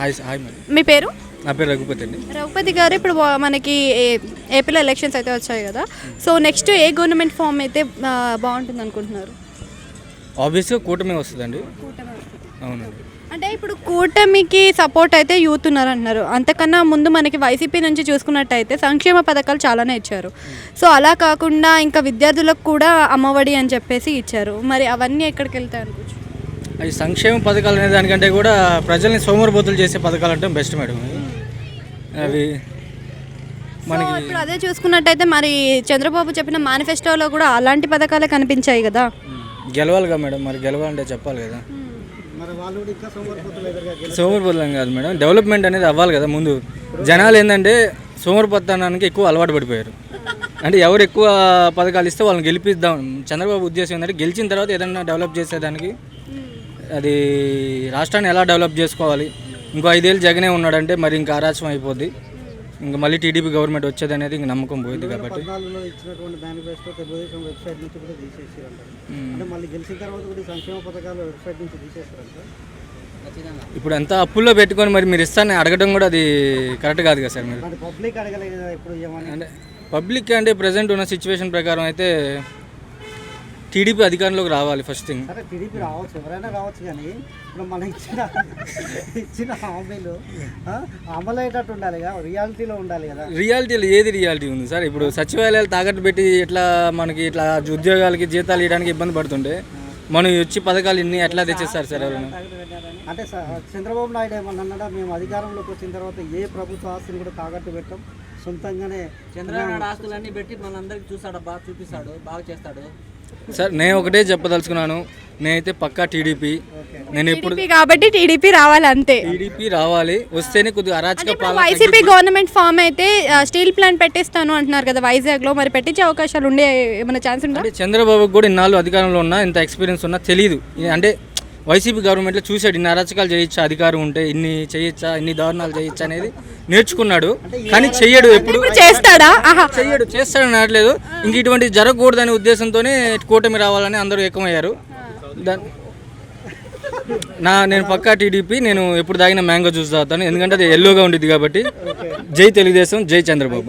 Hi madam. మీ పేరు? నా పేరు రఘుపతి అండి. రఘుపతి గారు, ఇప్పుడు మనకి ఏపీలో ఎలక్షన్స్ అయితే వచ్చాయి కదా, సో నెక్స్ట్ ఏ గవర్నమెంట్ ఫామ్ అయితే బాగుంటుంది అనుకుంటున్నారు? ఆబ్వియస్గా కూటమి వస్తుందండి. అవునండి. అంటే ఇప్పుడు కూటమికి సపోర్ట్ అయితే యూత్ ఉన్నారు అంటున్నారు. అంతకన్నా ముందు మనకి వైసీపీ నుంచి చూసుకున్నట్టయితే సంక్షేమ పథకాలు చాలానే ఇచ్చారు. సో అలా కాకుండా ఇంకా విద్యార్థులకు కూడా అమ్మఒడి అని చెప్పేసి ఇచ్చారు. మరి అవన్నీ ఎక్కడికి వెళ్తాయి అనుకోవచ్చు? అవి సంక్షేమ పథకాలు అనే దానికంటే కూడా ప్రజల్ని సోమరిపోతులు చేసే పథకాలు అంటే బెస్ట్ మేడం. అవి మనకి ఇప్పుడు అదే చూసుకున్నట్టయితే మరి చంద్రబాబు చెప్పిన మేనిఫెస్టోలో కూడా అలాంటి పథకాలే కనిపించాయి కదా. గెలవాలిగా మేడం, మరి గెలవాలంటే చెప్పాలి కదా. సోమరిపోతులం కాదు మేడం, డెవలప్మెంట్ అనేది అవ్వాలి కదా. ముందు జనాలు ఏంటంటే సోమరిపోతనానికి ఎక్కువ అలవాటు పడిపోయారు. అంటే ఎవరు ఎక్కువ పథకాలు ఇస్తే వాళ్ళని గెలిపిద్దాం. చంద్రబాబు ఉద్దేశం ఏంటంటే గెలిచిన తర్వాత ఏదైనా డెవలప్ చేసేదానికి, అది రాష్ట్రాన్ని ఎలా డెవలప్ చేసుకోవాలి. ఇంకో 5 ఏళ్ళు జగనే ఉన్నాడంటే మరి ఇంకా అరాచకం అయిపోద్ది. ఇంకా మళ్ళీ టీడీపీ గవర్నమెంట్ వచ్చేది అనేది ఇంక నమ్మకం పోయింది కాబట్టి. ఇప్పుడు ఎంత అప్పుల్లో పెట్టుకొని మరి మీరు ఇస్తానని అడగడం కూడా అది కరెక్ట్ కాదు కదా సార్. మీరు అంటే పబ్లిక్ అంటే ప్రజెంట్ ఉన్న సిచ్యువేషన్ ప్రకారం అయితే టీడీపీ అధికారంలోకి రావాలి ఫస్ట్ థింగ్. టీడీపీ రావచ్చు, ఎవరైనా రావచ్చు, కానీ ఇప్పుడు మనం ఇచ్చిన హామీలు అమలయ్యేటట్టు ఉండాలి కదా, రియాలిటీలో ఉండాలి కదా. రియాలిటీలో ఏది రియాలిటీ ఉంది సార్? ఇప్పుడు సచివాలయాలు తాకట్టు పెట్టి ఇట్లా మనకి ఇట్లా ఉద్యోగాలకి జీతాలు ఇవ్వడానికి ఇబ్బంది పడుతుంటే మనం వచ్చి పథకాలు ఇన్ని ఎట్లా తెచ్చేస్తారు సార్ ఎవరైనా? అంటే చంద్రబాబు నాయుడు ఏమన్నా అన్నాడా, మేము అధికారంలోకి వచ్చిన తర్వాత ఏ ప్రభుత్వ ఆస్తిని కూడా తాకట్టు పెట్టాం, సొంతంగానే చంద్రబాబు ఆస్తులన్నీ పెట్టి మనందరికి చూపిస్తాడు, బాగా చేస్తాడు సార్. నేను ఒకటే చెప్పదలుచుకున్నాను, నేనైతే పక్కా టీడీపీ. నేను ఇప్పుడు కాబట్టి టీడీపీ రావాలి, అంతే. టీడీపీ రావాలి, వస్తేనే కొద్దిగా అరాచక పాలన. వైసీపీ గవర్నమెంట్ ఫామ్ అయితే స్టీల్ ప్లాంట్ పెట్టిస్తాను అంటున్నారు కదా వైజాగ్లో, మరి పెట్టించే అవకాశాలు ఉండే ఏమైనా ఛాన్స్ ఉందా? అంటే చంద్రబాబుకి కూడా ఇన్నాళ్ళు అధికారంలో ఉన్నా, ఇంత ఎక్స్పీరియన్స్ ఉన్నా తెలియదు. అంటే వైసీపీ గవర్నమెంట్లో చూశాడు, ఇన్ని అరాచకాలు చేయొచ్చా, అధికారం ఉంటే ఇన్ని చేయొచ్చా, ఇన్ని దారుణాలు చేయొచ్చా అనేది నేర్చుకున్నాడు. కానీ చెయ్యడు, ఎప్పుడు చేస్తాడని అనట్లేదు. ఇంక ఇటువంటి జరగకూడదనే ఉద్దేశంతోనే కూటమి రావాలని అందరూ ఏకమయ్యారు. నేను పక్కా టీడీపీ. నేను ఎప్పుడు తాగిన మ్యాంగో జ్యూస్ తాగుతాను, ఎందుకంటే అది ఎల్లోగా ఉండిద్ది కాబట్టి. జై తెలుగుదేశం, జై చంద్రబాబు.